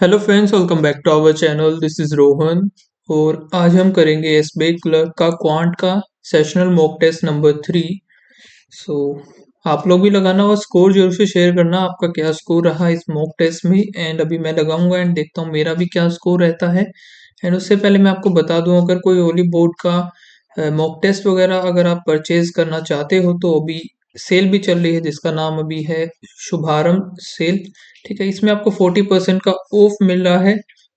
Hello friends, welcome back to our channel. This is Rohan और आज हम करेंगे एसबीआई क्लर्क का क्वांट का sectional mock test number 3। So आप लोग भी लगाना और स्कोर जरूर से शेयर करना, आपका क्या स्कोर रहा इस मॉक टेस्ट में। एंड अभी मैं लगाऊंगा एंड देखता हूँ मेरा भी क्या स्कोर रहता है। एंड उससे पहले मैं आपको बता दूं, अगर कोई ओली बोर्ड का मॉक टेस्ट वगैरह अगर आप परचेज करना चाहते हो तो अभी सेल भी चल रही है जिसका नाम अभी है शुभारंभ सेल। ठीक है, इसमें आपको 40% का ऑफ मिल रहा है।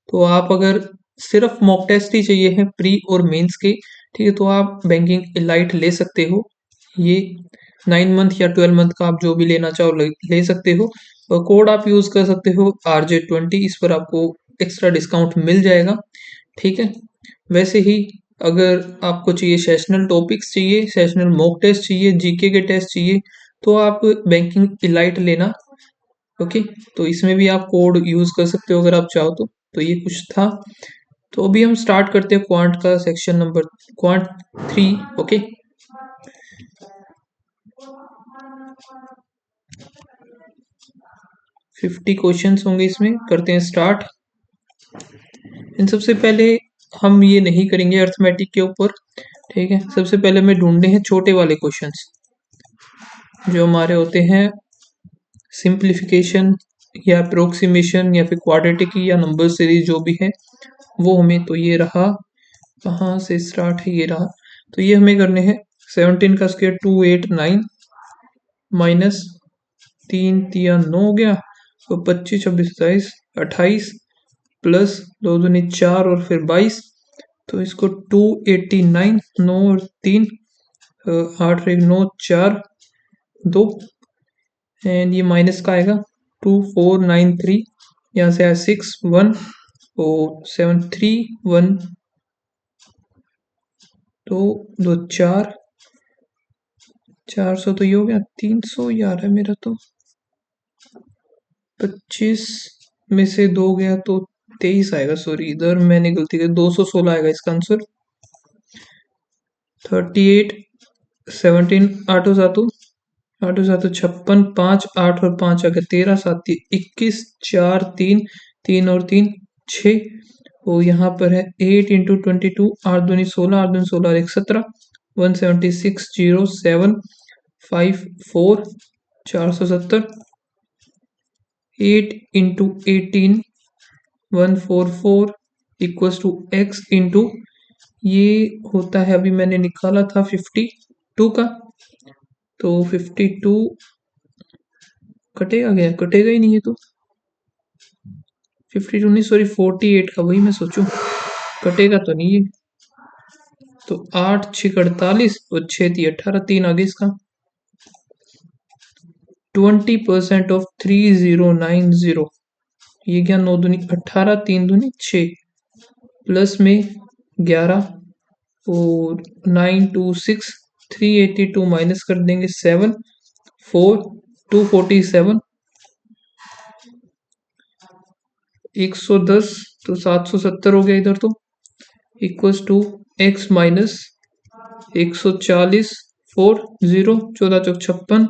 तो आप अगर सिर्फ मॉक टेस्ट ही चाहिए है प्री और मेंस के, ठीक है, तो आप बैंकिंग इलाइट ले सकते हो। ये 9 मंथ या 12 मंथ का आप जो भी लेना चाहो ले सकते हो। और कोड आप यूज कर सकते हो RJ20, इस पर आपको एक्स्ट्रा डिस्काउंट मिल जाएगा। ठीक है, वैसे ही अगर आपको चाहिए सेशनल टॉपिक्स चाहिए, सेशनल मॉक टेस्ट चाहिए, जीके के टेस्ट चाहिए, तो आप बैंकिंग इलाइट लेना। ओके, तो इसमें भी आप कोड यूज कर सकते हो अगर आप चाहो तो ये कुछ था। तो अभी हम स्टार्ट करते हैं क्वांट का section number quant 3। Okay, 50 questions होंगे इसमें। करते हैं स्टार्ट। इन सबसे पहले हम ये नहीं करेंगे अर्थमेटिक के ऊपर। ठीक है, सबसे पहले हमें ढूंढने हैं छोटे वाले क्वेश्चंस जो हमारे होते हैं सिंप्लीफिकेशन या अप्रोक्सीमेशन या फिर क्वाड्रेटिक या नंबर सीरीज जो भी है वो हमें। तो ये रहा, कहाँ से स्टार्ट है, ये रहा। तो ये हमें करने हैं 17 का स्क्वायर 289 माइनस 3 3 9 हो गया, तो 25 26 27 28 प्लस 2 दूनी 4 और फिर 22। तो इसको 289, 9 और 3 8 और 1 9 4 2। एंड ये माइनस का आएगा 2493, यहाँ से आया 61 और 731। तो 2 4 400, तो ये हो गया 300 यार है मेरा। तो 25 में से 2 गया तो 23 आएगा। सॉरी, इधर मैंने गलती की, 216 आएगा इसका आंसर। 38 17 8 सातों 8 सातों 56, 5 8 और 5 आ गया 13 7 21 4 3 3 और 3 6। और यहाँ पर है 8 × 22 8 दूनी 16 8 दूनी 16 और 1 17 176 0 7 5 4 470। 8 × 18 144 इक्वल्स टू x इंटू, ये होता है, अभी मैंने निकाला था 52 का, तो 52 कटेगा गया, कटेगा ही नहीं है। तो 52 नहीं, सॉरी 48 का, वही मैं सोचूं, कटेगा तो नहीं है। तो 8 6 48 और 6 थी 18, 3 आगे इसका। 20% ऑफ 3090, ये क्या, 9 दूनी 18 3 दूनी 6 प्लस में 11 और 926 382 माइनस कर देंगे 7 4 247 110, तो 770 हो गया इधर। तो इक्वल्स टू x माइनस 140 4 0 14 चौक 56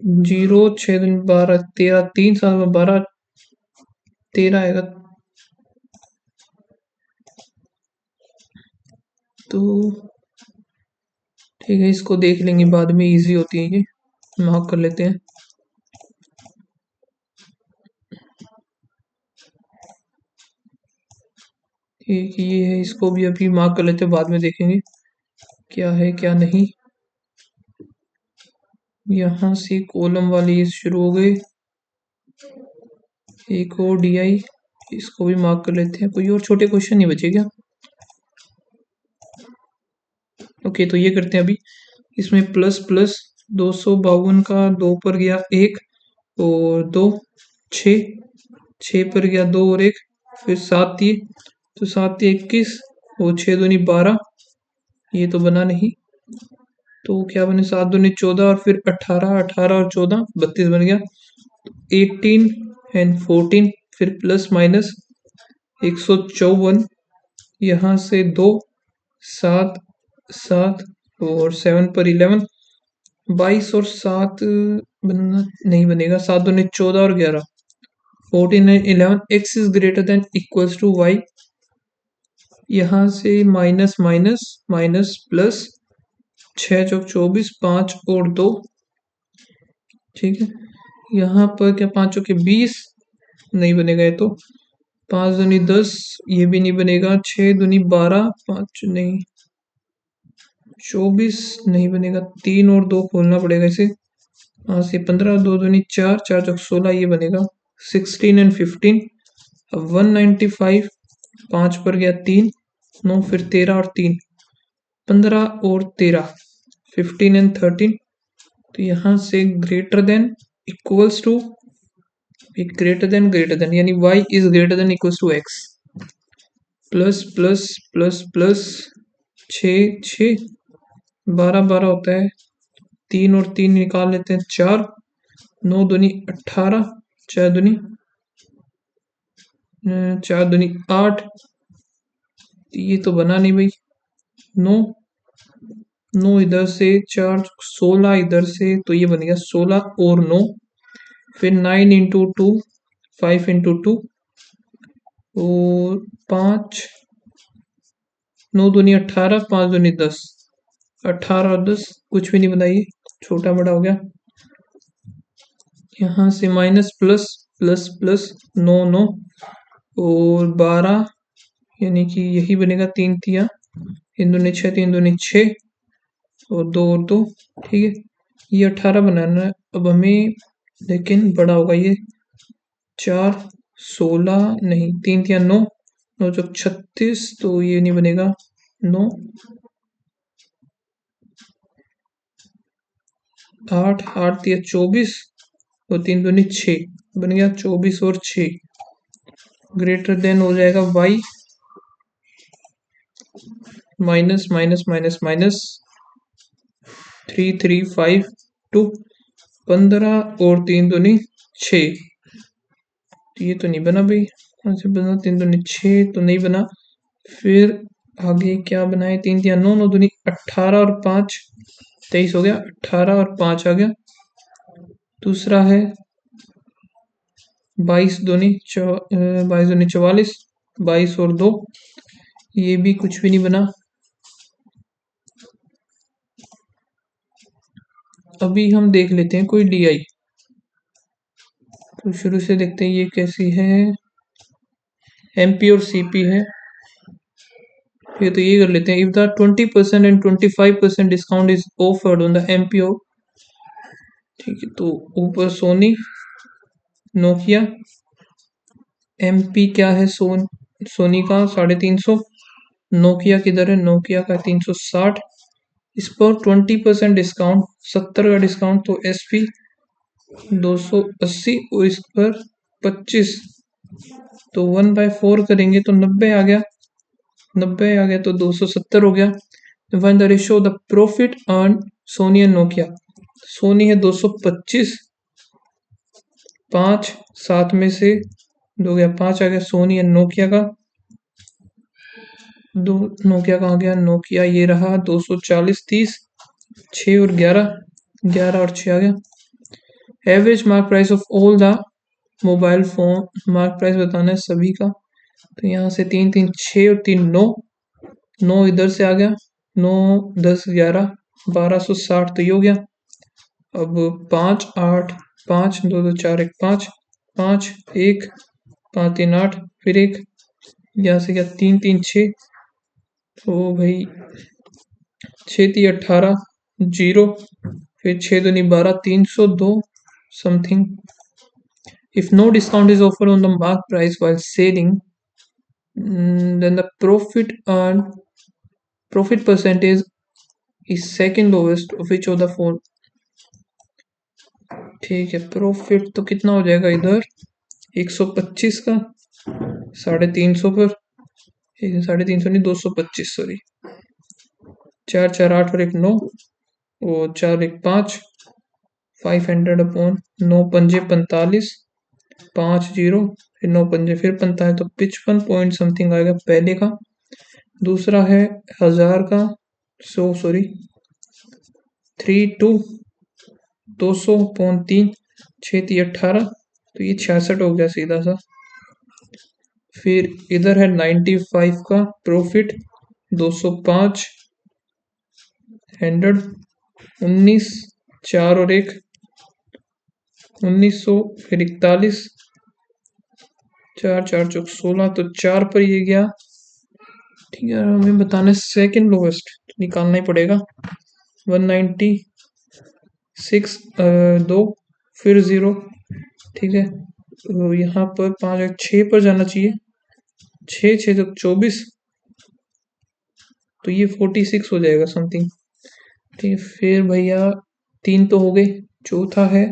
0 6 दिन 12 13 3 साल में 12 13 आएगा। तो ठीक है, इसको देख लेंगे बाद में, इजी होती है ये, मार्क कर लेते हैं। ठीक, ये है, इसको भी अभी मार्क कर लेते हैं, बाद में देखेंगे क्या है क्या नहीं। यहाँ से कॉलम वाली शुरू हो गई, एक और DI, इसको भी मार्क कर लेते हैं। कोई और छोटे क्वेश्चन नहीं बचे क्या? ओके, तो ये करते हैं अभी। इसमें प्लस प्लस 252 का 2 पर गया 1 और 2 6 6 पर गया 2 और 1, फिर 7 दिए, तो 7 दिए 21 और 6 दूनी 12, ये तो बना नहीं। तो क्या बने, 7 दूनी 14 और फिर 18 18 और 14 32 बन गया। 18 एंड 14, फिर प्लस माइनस 154, यहाँ से 2 7 7 और 7 पर 11 22 और 7 बनना नहीं बनेगा, 7 दूनी 14 और 11 14 and 11 x is greater than equals to y। यहाँ से माइनस माइनस माइनस प्लस 6 चौक 24, 5 और 2, ठीक है। यहाँ पर क्या 5 चौके 20 नहीं बनेगा, ये तो 5 दूनी 10, ये भी नहीं बनेगा। 6 दूनी 12, 5 नहीं 24 नहीं बनेगा। 3 और 2 खोलना पड़ेगा इसे। 5 से 15, 2 दूनी 4, 4 चौक 16, ये बनेगा। 16 एंड 15, अब 195, 5 पर गया 3, 9 फिर 13 और 3, 15 और 13, 15 एंड 13। तो यहाँ से greater than equals to, greater than यानी y is greater than equals to x। Plus plus plus plus 6 6, 12 12 होता है। 3 और 3 निकाल लेते हैं, 4, 9 दूनी 18, 4 दूनी 4 दूनी 8, ये तो बना नहीं भाई। 9 9 इधर से, 4 16 इधर से, तो ये बन गया 16 और 9, फिर 9 इंटू 2, 5 इंटू 2 और 5, 9 दूनी 18, 5 दूनी 10, 18 और 10 कुछ भी नहीं बनाइए, छोटा बड़ा हो गया। यहाँ से माइनस प्लस प्लस प्लस 9 9 और 12, यानी कि यही बनेगा 3 तिया, 3 दूनी 6, 3 दूनी 6 और 2 और 2, ठीक है। ये 18 बनाना है अब हमें, लेकिन बड़ा होगा ये। 4 16 नहीं, 3 तिया 9, 9 चौक 36, तो ये नहीं बनेगा। 9 8 8 तिया 24 और 3 दूनी 6, बन गया 24 और 6। ग्रेटर देन हो जाएगा y, minus minus minus minus 3 3 5 2, 15 और 3 दूनी 6, ये तो नहीं बना भाई। कौन से बना? 3 दूनी 6 तो नहीं बना। फिर आगे क्या बनाए? 3 तिया 9, 9 दूनी 18 और 5 23 हो गया। 18 और 5 आ गया। दूसरा है 22 दूनी 44, 22 और 2, ये भी कुछ भी नहीं बना। अभी हम देख लेते हैं कोई डी आई। तो शुरू से देखते हैं ये कैसी है। एमपी और सीपी है। फिर तो ये कर लेते हैं, if the 20% and 25% discount is offered on the MPO, ठीक है। तो ऊपर सोनी, नोकिया, एमपी क्या है? सोनी का 350, नोकिया किधर है? नोकिया का 360। इस पर 20% डिस्काउंट, 70 का डिस्काउंट, तो एसपी 280 और इस पर 25, तो 1/4 करेंगे तो 90 आ गया। 90 आ गया तो 270 हो गया। Find the ratio the profit earn Sony and Nokia. Sony है 225, 5 7 में से 2 गया, 5 आ गया सोनी एंड नोकिया का। दो नोकिया का आ गया, नोकिया ये रहा 240 30, 6 और 11, 11 और 6 आ गया। Average mark price of all the mobile phone, mark price बताना है सभी का। तो यहाँ से 3 3 6 और 3 9, 9 इधर से आ गया, 9 10 11, 1260, तो ये हो गया। अब 5 8 5 2 2 4 1 5 5 1 5 3 8, फिर एक यहाँ से क्या 3 3 6, तो भाई 6 3 18 0, फिर 6 दूनी 12, 302 something. If no discount is offered on the mark price while selling, then the profit percentage is second lowest of which of the four। ठीक है, प्रॉफिट तो कितना हो जाएगा इधर? 125 का 350 पर, 350 नहीं 225, सॉरी। 4 4 8 और 1 9 और 4 1 5, 500 अपॉन 9 पंजे 45, 5 0, फिर 9 पंजे फिर 45, तो 55 पॉइंट समथिंग आएगा पहले का। दूसरा है 1000 का, सॉरी 3 2 200 पॉइंट 3, 6 3 18, तो ये 66 हो गया सीधा सा। फिर इधर है 95 का प्रॉफिट, 205, 100, 19, 4 और 1, 1900, फिर 41, 4 4 चौक 16, तो 4 पर ये गया। ठीक है, हमें बताना है सेकेंड लोवेस्ट, तो निकालना ही पड़ेगा। 196, 2, फिर 0। ठीक है, तो यहाँ पर 5 6 पर जाना चाहिए। 6 6 जब 24, तो ये 46 हो जाएगा समथिंग। ठीक है, फिर भैया 3 तो हो गए। चौथा है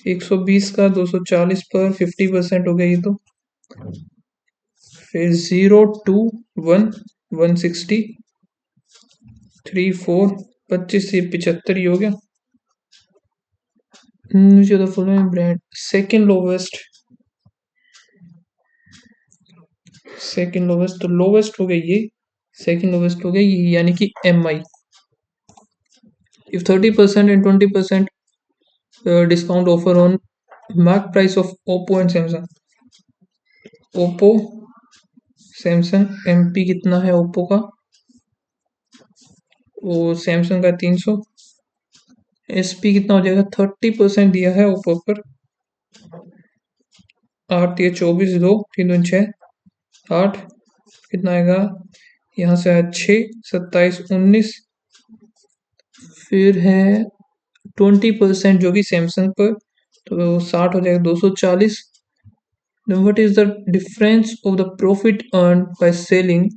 120 का 240 पर 50% हो गया ये तो। फिर 0 2 1 160, 3 4 25 से 75 ही हो गया। मुझे the following brand second lowest, तो लोवेस्ट हो गया ये, सेकंड लोवेस्ट हो गया ये, यानी कि MI। If 30% and 20% discount offer on mark price of Oppo and Samsung। Oppo, Samsung MP कितना है Oppo का, वो Samsung का 300। SP कितना हो जाएगा, 30% दिया है Oppo पर। 8 या 24, 2 3 2 6, 8 कितना आएगा, यहाँ से आया 6 27 19, फिर है 20% जो कि सैमसंग पर, तो 60 हो जाएगा 240। Then what is the difference of the profit earned by selling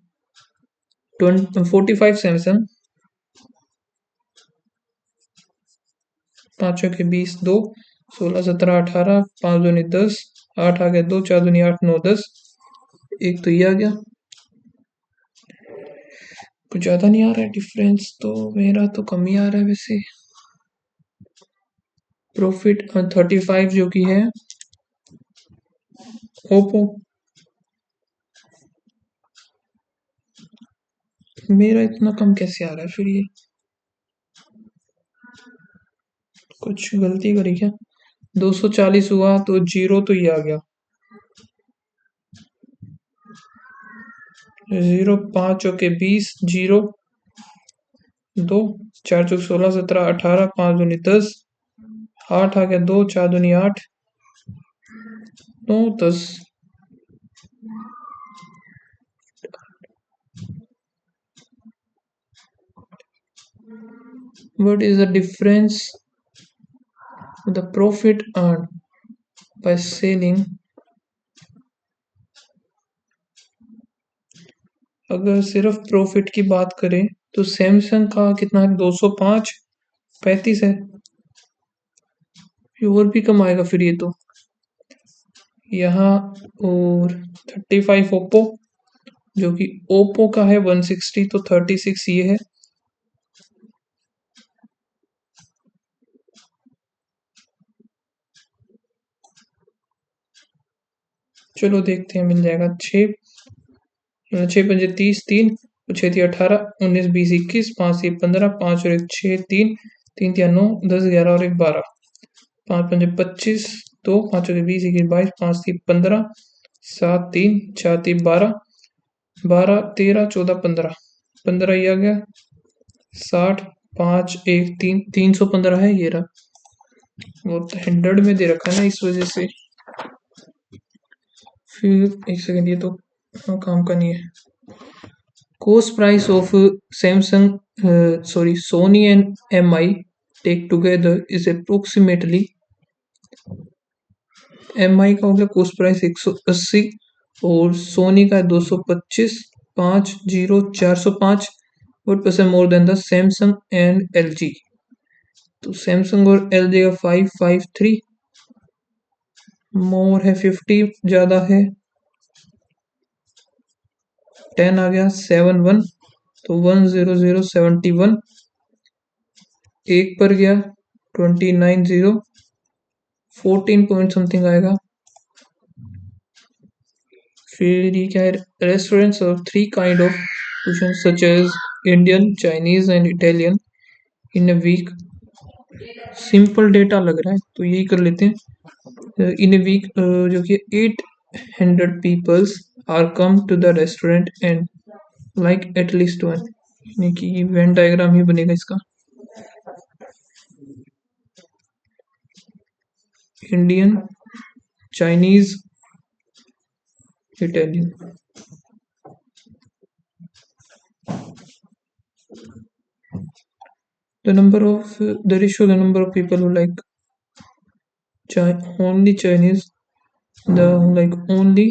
45 Samsung? 5 के 20, 2 16 17 18, 5 दूनी 10, 8 आ गया 2 4 दूनी 8 9 10, एक तो ये आ गया। कुछ ज़्यादा नहीं आ रहा है डिफरेंस, तो मेरा तो कम ही आ रहा है वैसे। प्रॉफिट 35 जो कि है ओप्पो, मेरा इतना कम कैसे आ रहा है फिर, ये कुछ गलती करी क्या। 240 हुआ तो 0 तो ये आ गया, 0 5 के 20, 0 2 4 चौक 16 17 18, 5 दूनी 10, 8 आ गया 2 4 दूनी 8 9 10। What is the difference of the profit earned by selling? अगर सिर्फ प्रॉफिट की बात करें तो सैमसंग का कितना है, 205, 35 है। और भी कम आएगा फिर ये तो यहाँ। और 35 ओप्पो, जो कि ओप्पो का है 160, तो 36 ये है। चलो देखते हैं, मिल जाएगा। 6 6 पंजे 30, 3 6 थी 18, 19 20 21, 5 से 15, 5 और 1 6, 3 3 या 9 10 11 और 1 12, 5 पंजे 25, 2 5 के 20 21 22, 5 थी 15, 7 3 4 थी 12, 12 13 14 15, 15 ही आ गया। 60 5 1 3 315 है ये रहा, वो तो 100 में दे रखा है ना इस वजह से। फिर एक सेकंड, ये तो हाँ काम का नहीं है। Cost price of Samsung, Sony and MI take together is approximately। MI का हो गया कोस्ट प्राइस 180 और सोनी का 225, 5 0 405, what percent more than the Samsung and LG। तो सैमसंग और LG का 553 मोर है, 50 ज़्यादा है, 10 आ गया 7 1, तो 10071, एक पर गया 29 0, 14 पॉइंट समथिंग आएगा। फिर ये क्या है, restaurants of 3 kind of cuisine such as Indian Chinese and Italian in a week. Simple data लग रहा है तो यही कर लेते हैं। इन ए वीक जो कि 800 peoples are come to the restaurant and like at least one, यानी कि वेन डायग्राम ही बनेगा इसका। Indian, Chinese, Italian. The number of the ratio, the number of people who like only Chinese, the like only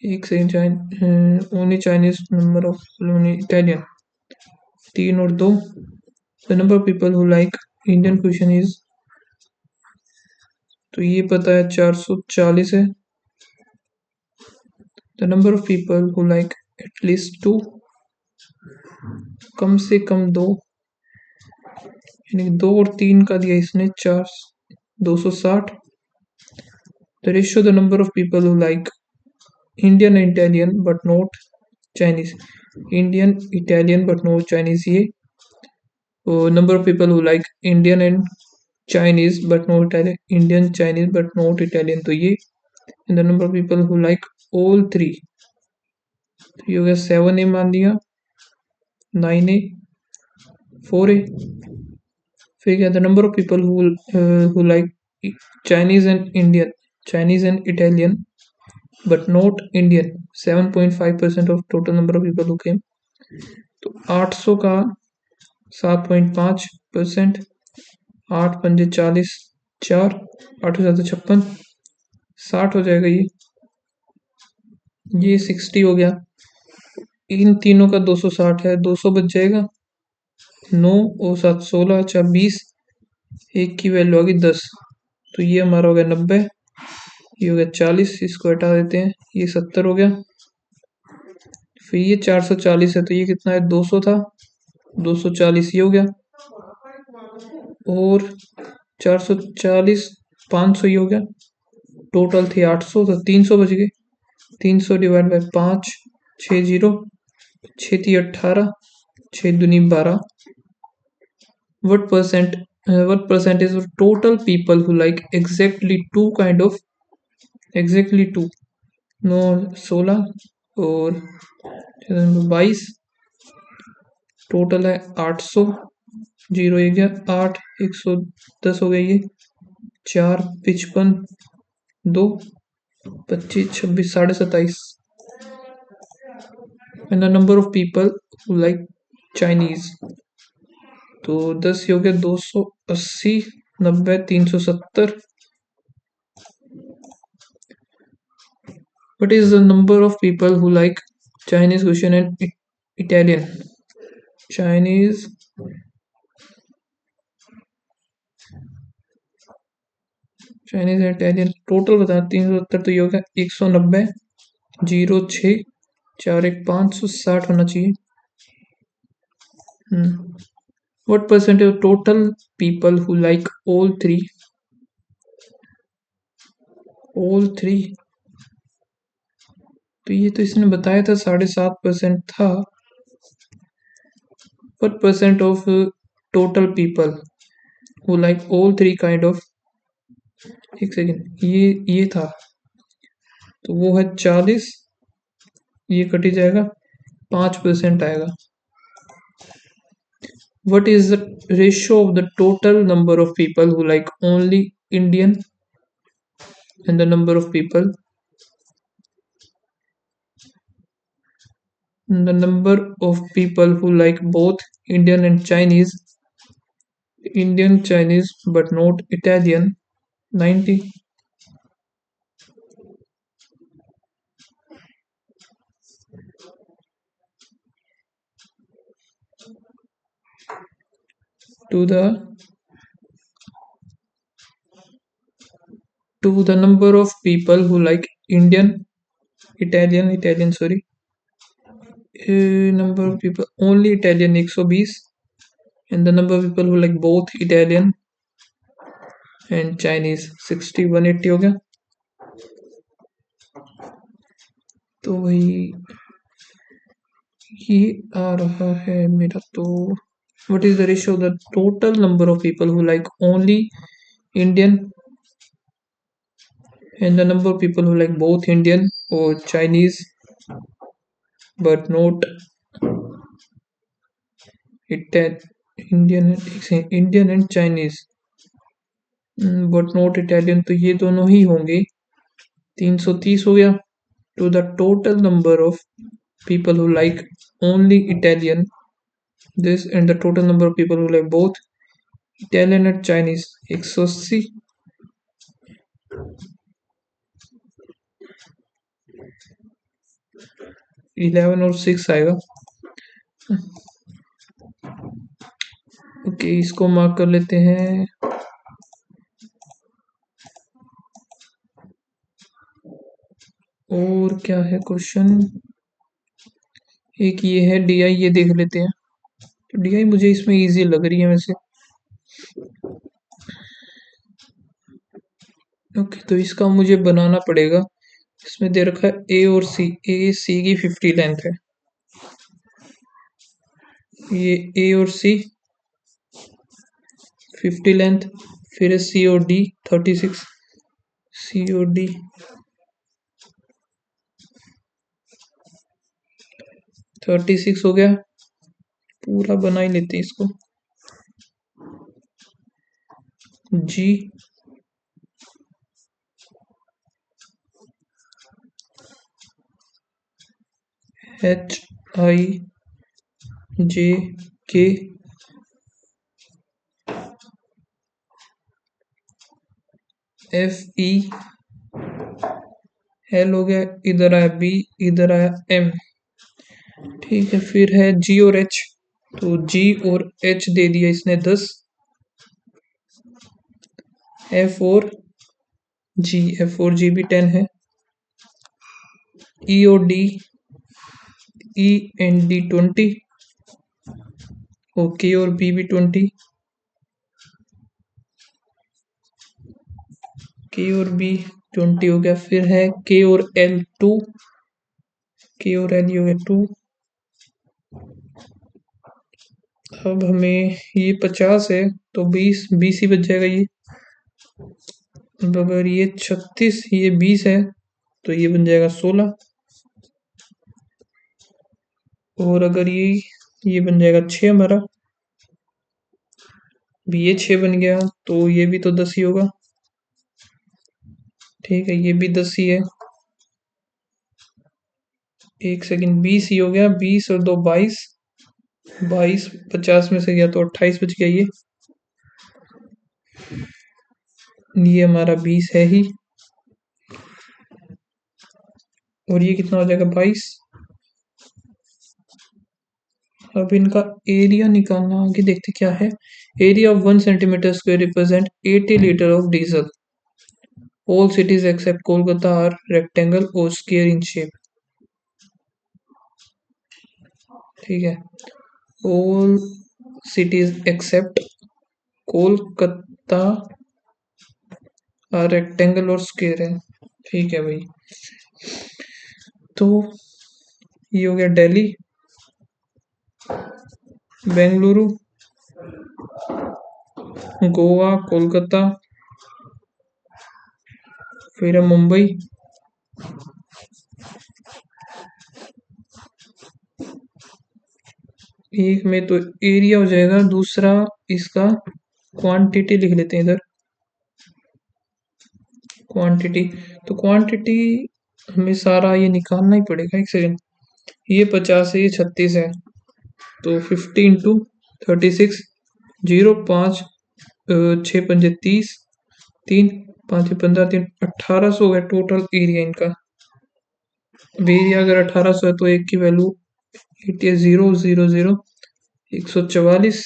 एक second only Chinese, number of only Italian 3 और 2। the number of people who like Indian cuisine is, तो ये पता है 440 है। the number of people who like at least 2, कम से कम 2, यानी 2 और 3 का दिया इसने 260। the ratio, the number of people who like Indian and Italian but not Chinese, Indian, Italian but no Chinese, ये number of people who like Indian and Chinese but not Italian, Indian, Chinese but not Italian, तो ये and the number of people who like all three, तो ये हो गया 7A मान लिया, 9A, 4A। फिर क्या, the number of people who like Chinese and Indian, Chinese and Italian but not Indian, 7.5% of total number of people who came, तो 800 का 7.5%, 8 पंजे 40, 4, 8 7 56, 60 हो जाएगा ये 60 हो गया। इन तीनों का 260 है, 200 बच जाएगा, 9 और 7 16, 4 20, एक की वैल्यू आ गई 10, तो ये हमारा हो गया 90, ये हो गया 40, इसको हटा देते हैं, ये 70 हो गया। फिर ये 440 है तो ये कितना है, 200 था, 240 ये हो गया, और 440 500 ये हो गया, टोटल थे 800, तो 300 बच गए। 300 डिवाइड बाय 5, 6 जीरो, 6 थी 18, 6 दूनी 12। What percentage of total people who like exactly two kind of, exactly two, no 16 और 22, टोटल है 800, जीरो एक गया 8, 110 हो गया ये, 4 55, 2 25 26 27.5। and the number of people who like Chinese, तो 10 हो गया 280, 90, 370। What is the number of people who like Chinese cuisine and Italian? Chinese, Chinese and Italian total बता, 370, तो ये हो गया 190, 0 6, 4 1 560 होना चाहिए। What percentage of total people who like all three? All three, तो ये तो इसने बताया था 7.5% था। What percent of total people who like all three kind of, एक सेकेंड, ये था तो वो है 40, ये कटी जाएगा, 5% आएगा। What is the ratio of the total number of people who like only Indian and the number of people, the number of people who like both Indian and Chinese, Indian, Chinese but not Italian, 90। to the number of people who like Italian sorry, number of people only Italian 120, and the number of people who like both Italian and Chinese 60, 180 हो गया। तो वही ये आ रहा है मेरा, तो What is the ratio of the total number of people who like only Indian and the number of people who like both Indian or Chinese but not Ita- Indian and Chinese but not Italian, तो ये दोनों ही होंगे. 330 हो गया. To the total number of people who like only Italian, this and the total number of people who like both Italian and Chinese 180. 11 और 6 आएगा. Okay, इसको mark कर लेते हैं. और क्या है क्वेश्चन? एक ये है डी आई, ये देख लेते हैं. तो डी आई मुझे इसमें इजी लग रही है वैसे. ओके, तो इसका मुझे बनाना पड़ेगा. इसमें दे रखा है ए और सी. ए सी की 50 लेंथ है. ये ए और सी 50 लेंथ. फिर है सी और डी 36. सी और डी 36 हो गया. पूरा बना ही लेते हैं इसको. जी एच आई जे के एफ ई एल हो गया. इधर आया बी, इधर आया एम. ठीक है, फिर है जी और एच. तो जी और एच दे दिया इसने 10. एफ और जी भी 10 है. ई और डी, ई एंड डी 20. और के और बी भी 20. के और बी 20 हो गया. फिर है के और एल 2. के और एल हो गया 2. अब हमें ये 50 है तो 20 20 ही बच जाएगा ये. अब अगर ये 36 ये 20 है तो ये बन जाएगा 16. और अगर ये बन जाएगा 6 हमारा. भी ये 6 बन गया तो ये भी तो 10 ही होगा. ठीक है, ये भी 10 ही है. एक सेकंड, 20 ही हो गया. 20 और 2 22. 22 50 में से गया तो 28 बच गया. ये हमारा 20 है ही. और ये कितना हो जाएगा 22. अब इनका एरिया निकालना, आगे देखते क्या है. Area of 1 cm² represent 80 litre of diesel. All cities except Kolkata are rectangle और स्क्वायर इन शेप. ठीक है, all cities except Kolkata are rectangle और स्क्वायर है. ठीक है भाई. तो ये हो गया दिल्ली, बेंगलुरु, गोवा, कोलकाता, फिर है मुंबई, एक में तो एरिया हो जाएगा. दूसरा इसका क्वांटिटी लिख लेते हैं इधर. क्वांटिटी, तो क्वांटिटी हमें सारा ये निकालना ही पड़ेगा. एक सेकेंड, ये 50 है, ये 36 है. तो 50 इंटू 36. 0 5 6 पंजे 30. 3 5 15 3 1800 है टोटल एरिया इनका. अब एरिया अगर 1800 है तो एक की वैल्यू 80 0 0 0 144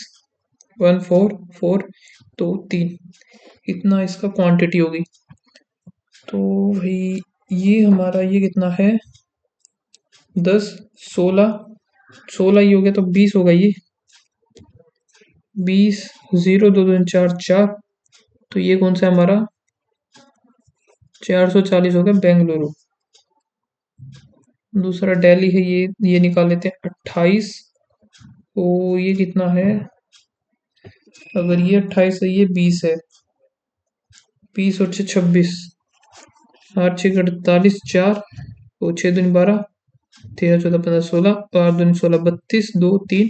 144. तो 3. इतना इसका क्वांटिटी होगी. तो भाई ये हमारा ये कितना है 10 16 16 ही हो गया तो 20 होगा ये. 20 0 2 2 4 4. तो ये कौन सा है हमारा 440 हो गया बेंगलुरु. दूसरा दिल्ली है, ये निकाल लेते हैं 28. तो ये कितना है अगर ये 28 है, ये 20 है, 20 और 6 26, 8 6 48, 4 और 6 दूनी 12, 13 14 15 16, 8 दूनी 16, 32, 2 3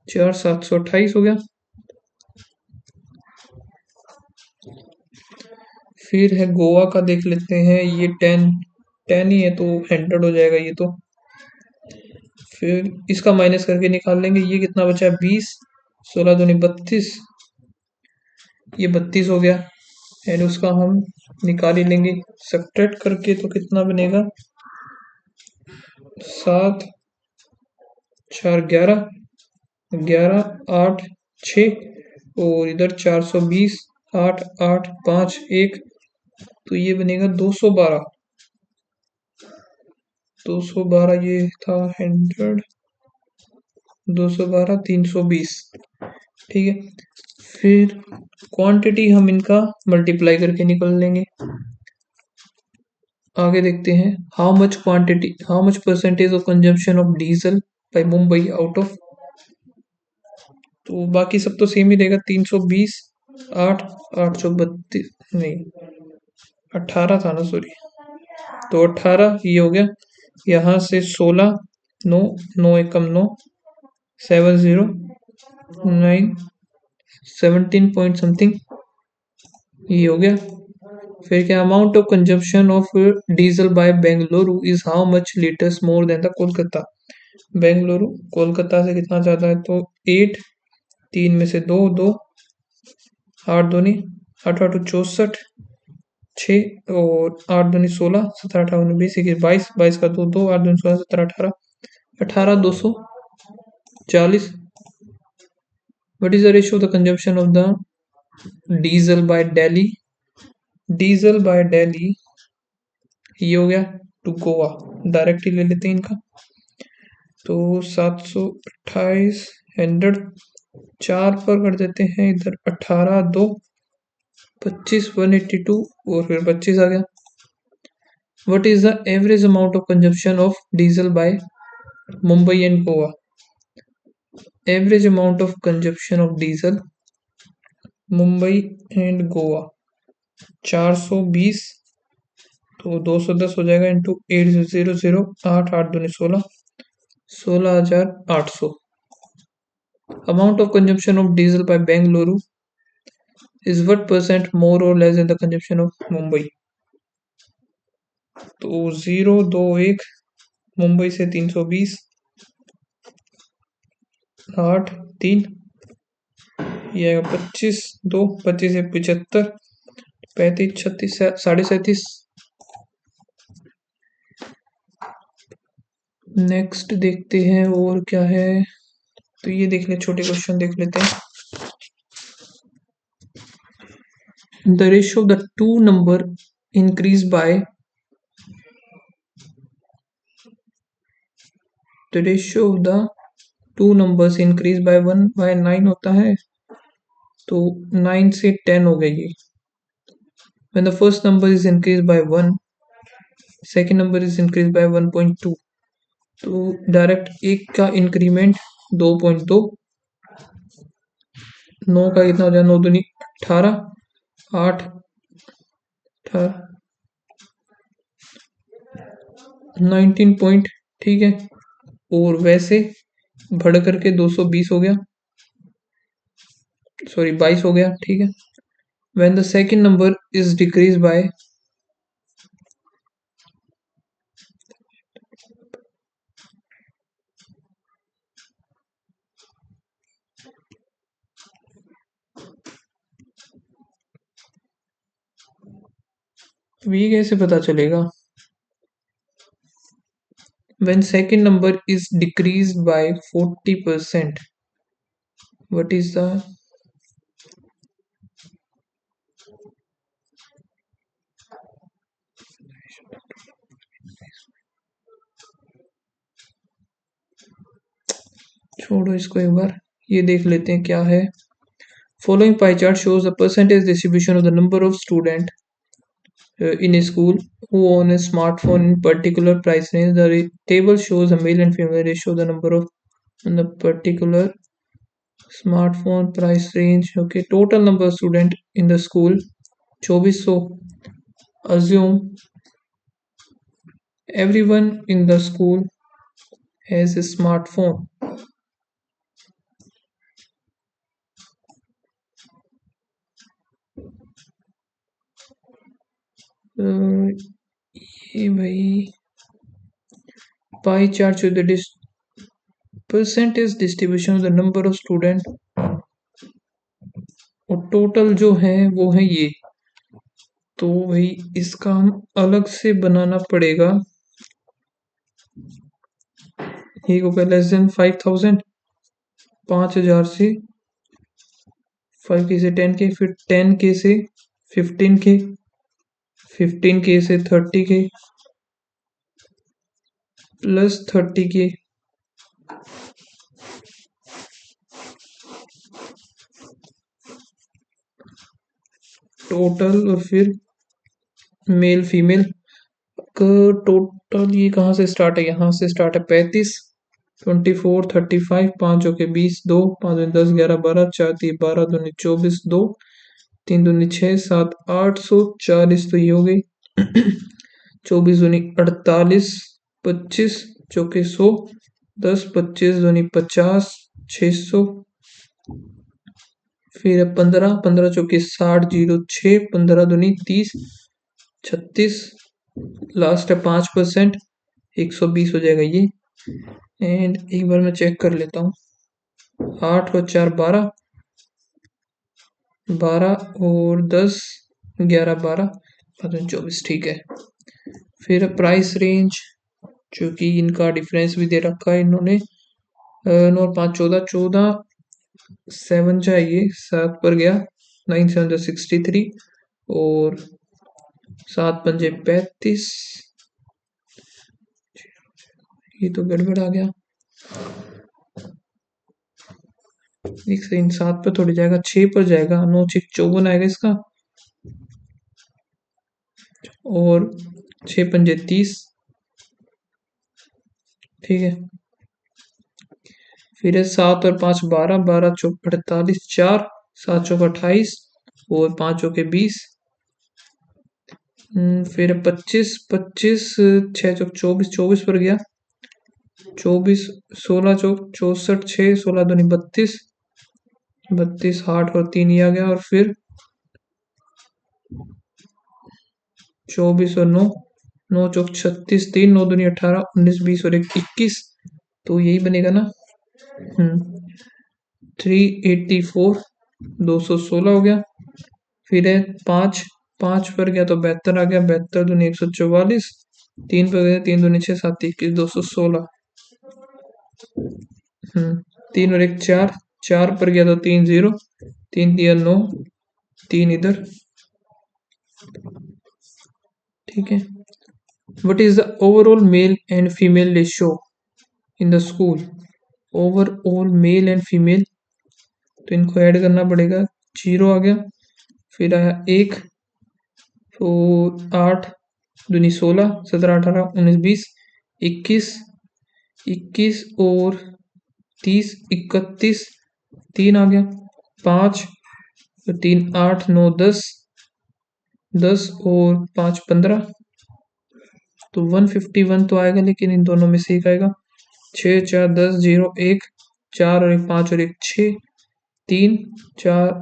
4 728 हो गया। फिर है गोवा का, देख लेते हैं। ये 10 ही है तो 100 हो जाएगा ये तो। फिर इसका माइनस करके निकाल लेंगे। ये कितना बचा है? 20, 16 दूनी 32, ये 32 हो गया। एंड उसका हम निकाल ही लेंगे सब्ट्रैक्ट करके, तो कितना बनेगा? 7 4 11, 11 8 6 और इधर 420, 8 8 5 1, तो ये बनेगा 212। 212 ये था 100, 212 320, ठीक है। फिर क्वांटिटी हम इनका मल्टीप्लाई करके निकल लेंगे। आगे देखते हैं। How much percentage of consumption of diesel by Mumbai out of, तो बाकी सब तो सेम ही रहेगा। 320, 8 832, नहीं 18 था ना, सॉरी। तो 18 ये हो गया। यहाँ से 16, 9 9 एकम 9, 70 9 17 पॉइंट समथिंग, ये हो गया। फिर क्या? Amount of consumption of diesel by Bengaluru is how much litres more than the Kolkata. Bengaluru Kolkata से कितना ज्यादा है? तो 8, 3 में से 2 2, 8 दूनी 8 8 64, 6 और 8 दूनी 16, 17 18 19 20 21 22, 22 का 2 2, 8 दूनी 16, 17 18, 18 240। What is the ratio of the consumption of the diesel by Delhi? Diesel by Delhi, ये हो गया टू गोवा। डायरेक्ट ही ले लेते हैं इनका। तो 728 100, 4 पर कर देते हैं इधर। 18 2 25, 182 और फिर 25 आ गया। What is the average amount of consumption of diesel by Mumbai and Goa? Average amount of consumption of diesel Mumbai and Goa 420, तो 210 हो जाएगा इंटू 800, 8 8 दूनी 16, 16,800। Amount of consumption of diesel by Bengaluru is what percent more or less than the consumption of Mumbai? तो 0 2 1, मुंबई से 320, 8 3, ये आएगा 25 2, 25 से 75, 35 36 37.5। Next देखते हैं और क्या है। तो ये देख ले, छोटे क्वेश्चन देख लेते हैं। The ratio of the two number increase by, the ratio of the two numbers increase by 1 by 9 होता है, तो 9 से 10 हो गया ये। When the first number is increased by 1, second number is increased by 1.2, तो डायरेक्ट एक का इंक्रीमेंट 2.2, 9 का कितना हो जाए? 9 दूनी 18, 8 18 19 पॉइंट, ठीक है। और वैसे बढ़ करके 220 हो गया, सॉरी 22 हो गया, ठीक है। When the second number is decreased by, ये कैसे पता चलेगा? When second number is decreased by 40%, what is the, छोड़ो इसको, एक बार ये देख लेते हैं क्या है। Following pie chart shows the percentage distribution of the number of student in a school who own a smartphone in particular price range. The table shows a male and female ratio of the number of in the particular Smartphone price range. Okay, total number of student in the school 2400. Assume everyone in the school has a smartphone. ये भाई pie chart show the percentage distribution of the number of student और total जो है वो है ये। तो भाई इसका हम अलग से बनाना पड़ेगा। ये को क्या लेस देन 5000, 5000 से 5k से 10k, फिर 10k से 15k, 15k से 30k प्लस 30k टोटल, और फिर मेल फीमेल का टोटल। ये कहाँ से स्टार्ट है? यहाँ से स्टार्ट है 35, 24, 35, 5 के 20, 2, 5 10, 11, 12, 4 3 12, 2 24, 2 3 दूनी 6 7 840। तो ये हो गई 24 दूनी 48, 25 चौके 100, 10 25 दूनी 50, 600। फिर 15, 15 चौके 60, 06, 15 दूनी 30, 36। लास्ट है 5%, 120 हो जाएगा ये। एंड एक बार मैं चेक कर लेता हूँ। 8 और 4 12, 12 और 10 11, 12 24, ठीक है। फिर प्राइस रेंज, जो कि इनका डिफरेंस भी दे रखा है इन्होंने। 9 और 5 14, 14 7 चाहिए, 7 पर गया, 9 7 63, और 7 पंजे 35। ये तो गड़बड़ आ गया। एक सेकंड, 7 पर थोड़ी जाएगा, 6 पर जाएगा, 9 6 54 आएगा इसका, और 6 पंजे 30, ठीक है। फिर है 7 और 5 12, 12 चौक 48, 4 7 चौक 28, और 5 चौके 20। फिर 25 25 6 चौक 24, 24 पर गया, 24 16 चौक 64, 6 16 दूनी 32, 32 8 और 3 ही आ गया, और फिर 24 और 9, 9 चौक 36, 3 9 दूनी 18, 19 20 और 21। तो यही बनेगा ना। 384, 216 हो गया। फिर है 5, 5 पर गया तो 72 आ गया, 72 दूनी 144, 3 पर गया, 3 दूनी 6 7 21, 216। 3 और 1 4, 4 पर गया तो 3 0, 3 दिया 9, 3 इधर, ठीक है। What is the overall male and female ratio in the school? Overall male and female, तो इनको ऐड करना पड़ेगा। 0 आ गया, फिर आया 1, तो 8 दूनी 16, 17 18 19 20 21, 21 और 30 31, 3 आ गया, 5 तो 3 8 9 10, 10 और 5 15, तो 151 तो आएगा, लेकिन इन दोनों में से एक आएगा। 6 4 10 0 1, 4 और 1 5 और 1 6, 3 4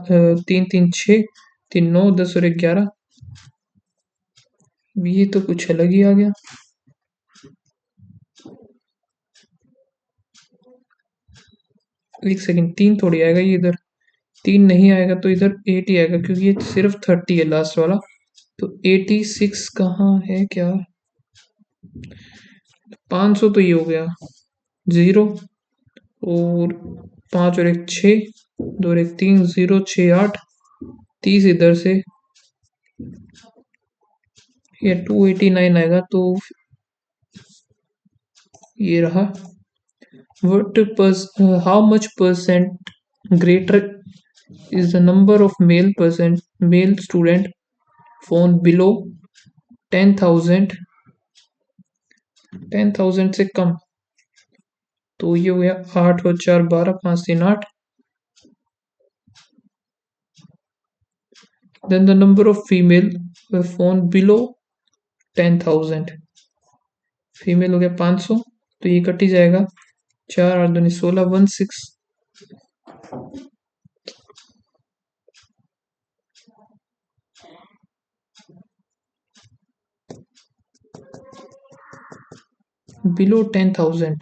3 3 6, 3 9 10 और 1 11। ये तो कुछ अलग ही आ गया। एक सेकंड, 3 थोड़ी आएगा ये इधर, 3 नहीं आएगा तो इधर 8 ही आएगा, क्योंकि ये सिर्फ 30 है लास्ट वाला। तो 86 कहाँ है क्या? 500 तो ये हो गया 0, और 5 और 1 6, 2 और 1 3 0 6 8, 30 इधर से, ये 289 आएगा। तो ये रहा। How much percent greater is the number of male student phone below 10,000, 10,000 से कम? तो ये हो गया 8 और 4 12, 5 3 8, Then the number of female with phone below 10,000, female हो गया 500, तो ये कट ही जाएगा, 4 8 2 16 16। बिलो 10,000,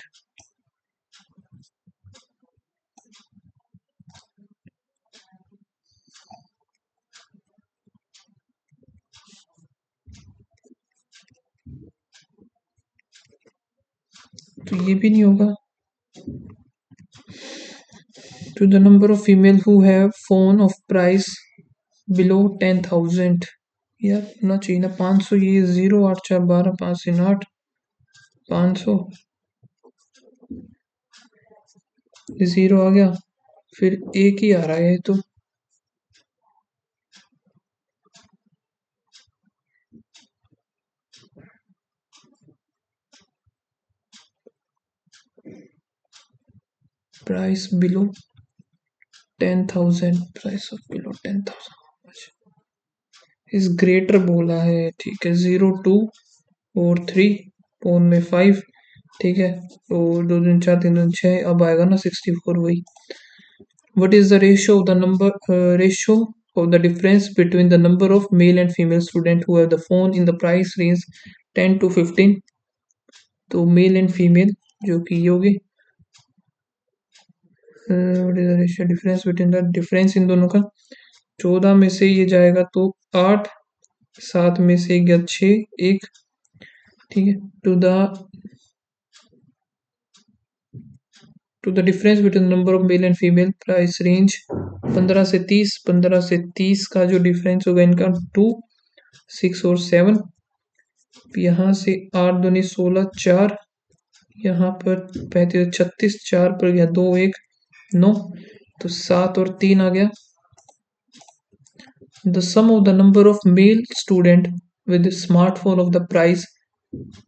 तो ये भी नहीं होगा। To the number of female who have phone of price below 10,000, यार होना चाहिए ना 500, ये 0 8 4 12 5 3 8, 500 0 आ गया, फिर एक ही आ रहा है तो price below 10,000, price of below 10,000 इस ग्रेटर बोला है, ठीक है, 0 2 और 3, फोन में 5, ठीक है, और 2 2 4 3 2 6, अब आएगा ना 64 वही। What is the ratio of the difference between the number of male and female student who have the phone in the price range 10 to 15? तो मेल एंड फीमेल जो कि ये होगी, what is the ratio difference between the difference in दोनों का, 14 में से ये जाएगा तो 8, 7 में से गया 6 1, ठीक है, to the difference between number of male and female price range 15 से 30, 15 से 30 का जो डिफरेंस होगा इनका 2 6 और 7, यहाँ से 8 दूनी 16 4, यहाँ पर 35 36, 4 पर गया 2 1 9, तो 7 और 3 आ गया। The sum of the number of male student with smartphone of the price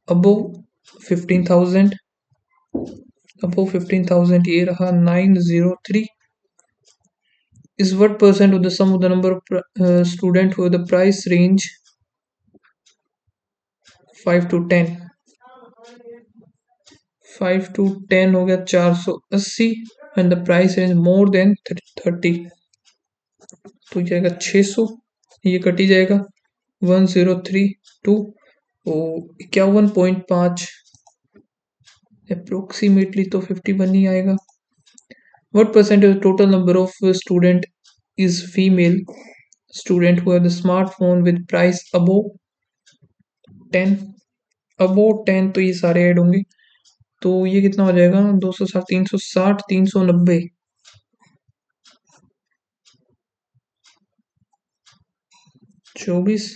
above 15,000, ये रहा 903, is what percent of the sum of the number of student with the price range 5 to 10, 5 to 10 हो गया 480, and the price range more than 30, तो जाएगा 600, ये कटी जाएगा 1032 और 51.5, अप्रोक्सीमेटली तो 51 ही आएगा। What percent of the total number of student is female student who have the smartphone with price above 10, above 10, तो ये सारे ऐड होंगे, तो ये कितना हो जाएगा 260 360 390, 24,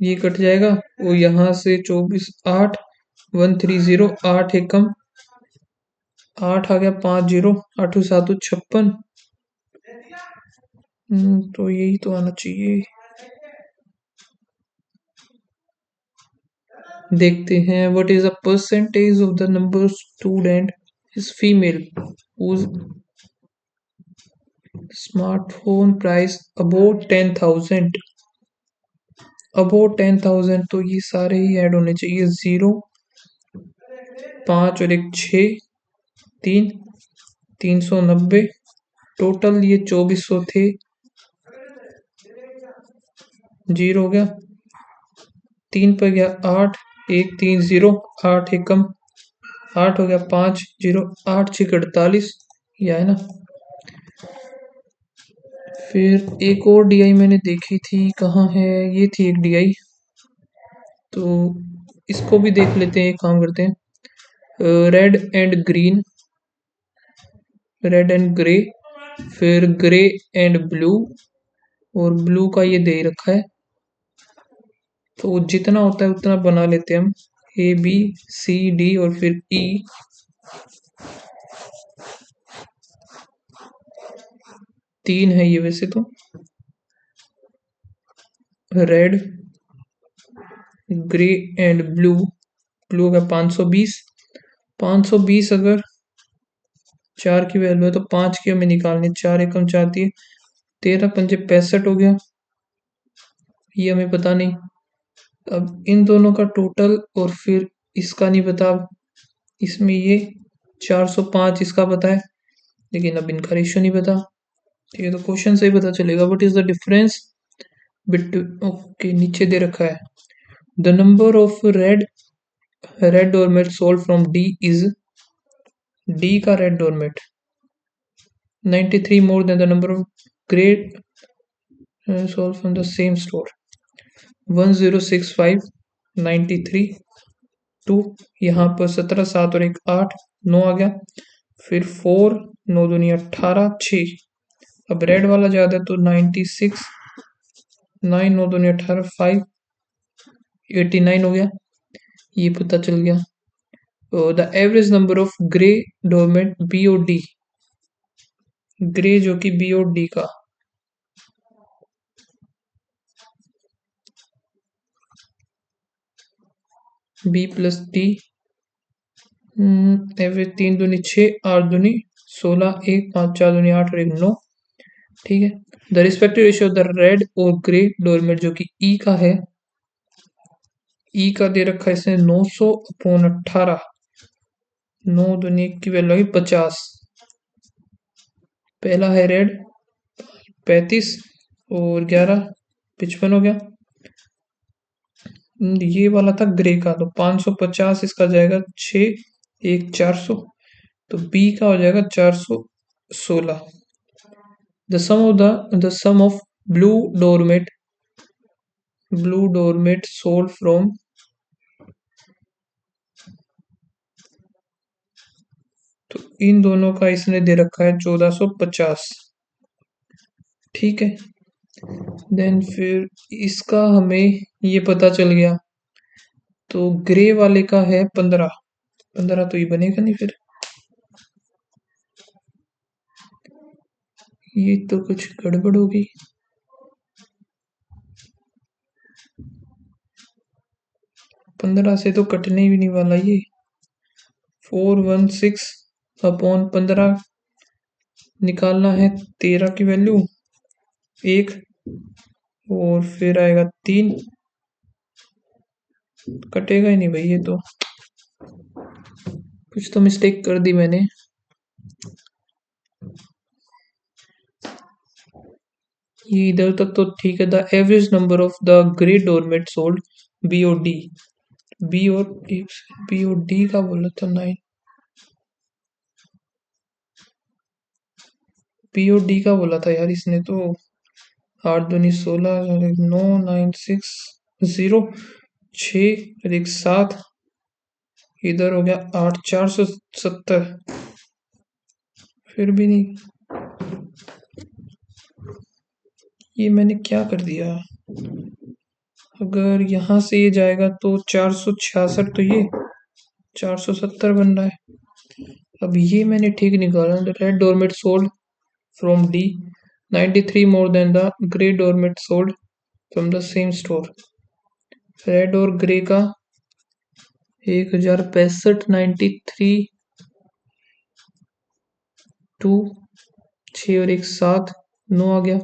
ये कट जाएगा और यहाँ से 24 8 130, 8 एकम 8 आ गया 5 0, 8 7 56, तो यही तो आना चाहिए। देखते हैं what is the percentage of the number student is female whose smartphone price about 10,000, about 10,000, तो ये सारे ही ऐड होने चाहिए, 0 5 और 1 6 3 390, टोटल ये 2400 थे, 0 हो गया, 3 पर गया 8 1 3 0, 8 एकम 8 हो गया 5 0, 8 6 48, ये है ना। फिर एक और डीआई मैंने देखी थी, कहाँ है, ये थी एक डीआई, तो इसको भी देख लेते हैं, एक काम करते हैं, red and green, red and grey, फिर ग्रे एंड ब्लू, और ब्लू का ये दे रखा है, तो जितना होता है उतना बना लेते हैं हम, ए बी सी डी और फिर ई, तीन है ये वैसे तो, red grey and blue, blue का 520, 520 अगर 4 की वैल्यू है तो 5 की हमें निकालनी, 4 एकम 4 3 13 पंजे 65 हो गया, ये हमें पता नहीं। अब इन दोनों का टोटल और फिर इसका नहीं पता। अब इसमें ये 405 इसका पता है, लेकिन अब इनका रेशियो नहीं पता। ठीक है, तो क्वेश्चन से ही पता चलेगा what is the difference between. Okay, नीचे दे रखा है the number of red doormat sold from D is, D का red doormat 93 more than the number of grey sold from the same store. 1065 93 2, यहाँ पर 17 7 और 1 8 9 आ गया, फिर 4 9 दूनी 18 6। अब रेड वाला ज्यादा है तो 96 9 9 दूनी 18 5 89 हो गया, ये पता चल गया। तो the average number of grey doormat B और डी, ग्रे जो कि बी और डी का, बी प्लस डी, एवरेज 3 दूनी 6 8 दूनी 16 1 5 4 दूनी 8 और 1 9। ठीक है, the respective ratio of the red और ग्रे डोरमेट जो कि ई का है, ई का दे रखा है इसने 900/18, 9 दूनी की वैल्यू है 50। पहला है रेड 35 और 11 55 हो गया। ये वाला था ग्रे का, तो 550 इसका जाएगा 6 1 400, तो बी का हो जाएगा 416। The sum of blue doormat sold from, तो इन दोनों का इसने दे रखा है 1450। ठीक है, देन फिर इसका हमें ये पता चल गया, तो ग्रे वाले का है 15, तो ये बनेगा नहीं फिर, ये तो कुछ गड़बड़ होगी। 15 से तो कटने भी नहीं वाला ये। 416/15 निकालना है, 13 की वैल्यू 1 और फिर आएगा 3, कटेगा ही नहीं भाई, ये तो कुछ तो मिस्टेक कर दी मैंने। ये इधर तक तो ठीक है। The average number of the grey doormat sold B और डी, बी और डी का बोला था 9, बी और डी का बोला था यार इसने तो। 8 दूनी 16 9 9 6 0 6 और 1 7, इधर हो गया 8 470, फिर भी नहीं। ये मैंने क्या कर दिया, अगर यहाँ से ये जाएगा तो 466, तो ये 470 बन रहा है। अब ये मैंने ठीक निकाला, the red doormat sold from D 93 more than the grey doormat sold from the same store. Red और ग्रे का 1065 93 2 6 और 1 7 9 आ गया,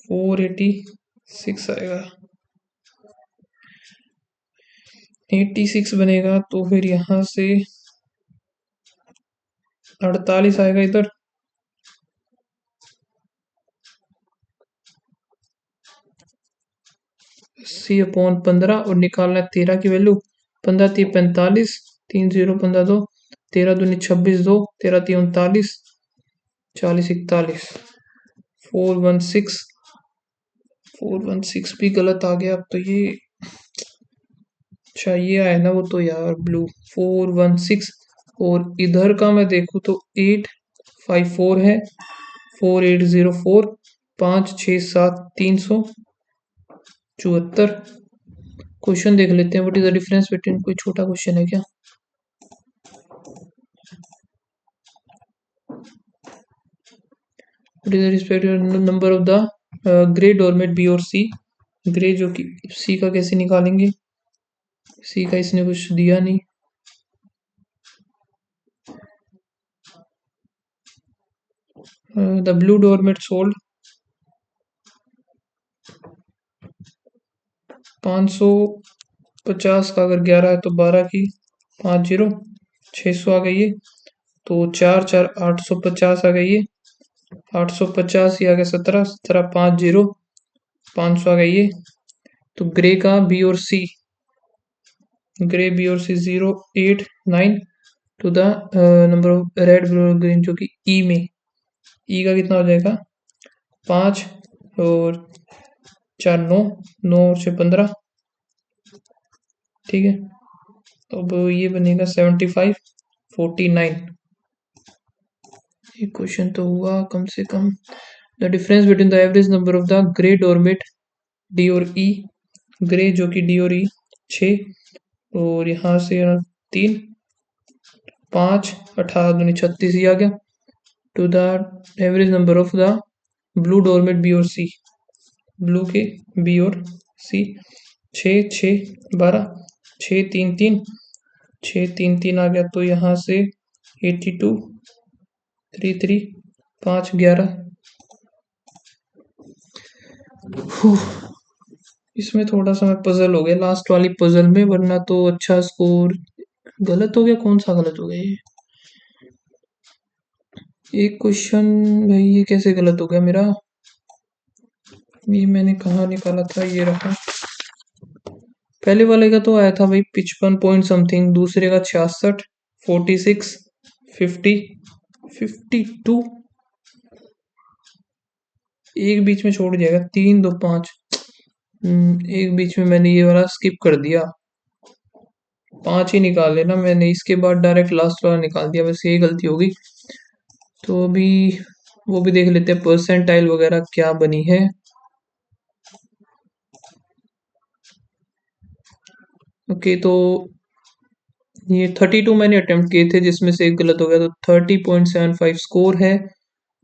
486 आएगा, 86 बनेगा, तो फिर यहाँ से 48 आएगा इधर, C/15 और निकालना है 13 की वैल्यू। 15 3 45, 3 0 15 2, 13 दूनी 26 2, 13 3 39, 40 41, 416 भी गलत आ गया। अब तो ये, अच्छा ये आया ना वो तो यार ब्लू 416, और इधर का मैं देखूँ तो 854 है, 4804, 5 6 7 374। क्वेश्चन देख लेते हैं, what is the difference between, कोई छोटा क्वेश्चन है क्या। What is the respective number of the grey doormat B और सी, ग्रे जो कि सी का कैसे निकालेंगे, सी का इसने कुछ दिया नहीं। द ब्लू डोरमेट सोल्ड 550 का, अगर 11 है तो 12 की 50 600 आ गई है। तो 4 4 850 आ गई है। 850 ही आ गया 17 17 50 500 आ गई है। तो ग्रे का बी और सी, ग्रे बी और C 0 8 9 to the number of red blue और ग्रीन, जो कि ई में, ई का कितना हो जाएगा 5 और 4 9 9 और 6 15। ठीक है, तो अब ये बनेगा 75 49। ये क्वेश्चन तो हुआ कम से कम। The difference between the average number of the grey doormat D और ई, ग्रे जो कि डी और ई 6 और यहाँ से 3 5 18 दूनी 36 ही आ गया। To the average number of the blue doormat B और सी, ब्लू के बी और सी 6 6 12 6 3 3 6 3 3 आ गया। तो यहाँ से 82 3 3 5 11। इसमें थोड़ा सा मैं पजल हो गया लास्ट वाली पजल में, वरना तो अच्छा स्कोर। गलत हो गया, कौन सा गलत हो गया ये? एक क्वेश्चन भाई, ये कैसे गलत हो गया मेरा? ये मैंने कहाँ निकाला था, ये रहा। पहले वाले का तो आया था भाई 55 पॉइंट समथिंग, दूसरे का 66 46 50 52। एक बीच में छोड़ जाएगा 3 2 5। एक बीच में मैंने ये वाला स्किप कर दिया। 5 ही निकाल लेना, मैंने इसके बाद डायरेक्ट लास्ट वाला निकाल दिया, बस यही गलती होगी। तो अभी वो भी देख लेते हैं परसेंटाइल वगैरह क्या बनी है। ओके, तो ये 32 मैंने अटेम्प्ट किए थे, जिसमें से एक गलत हो गया, तो 30.75 स्कोर है।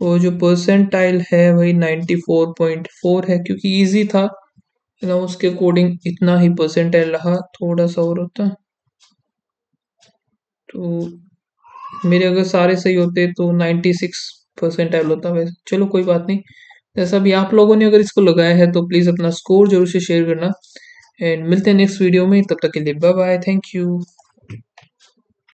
और जो परसेंटाइल है वही 94.4 है, क्योंकि इजी था ना, उसके अकॉर्डिंग इतना ही परसेंटाइल रहा। थोड़ा सा और होता तो मेरे अगर सारे सही होते तो 96 परसेंटाइल होता। वैसे चलो कोई बात नहीं। जैसा भी आप लोगों ने अगर इसको लगाया है तो प्लीज़ अपना स्कोर जरूर से शेयर करना। एंड मिलते हैं नेक्स्ट वीडियो में, तब तक के लिए बाय बाय, थैंक यू।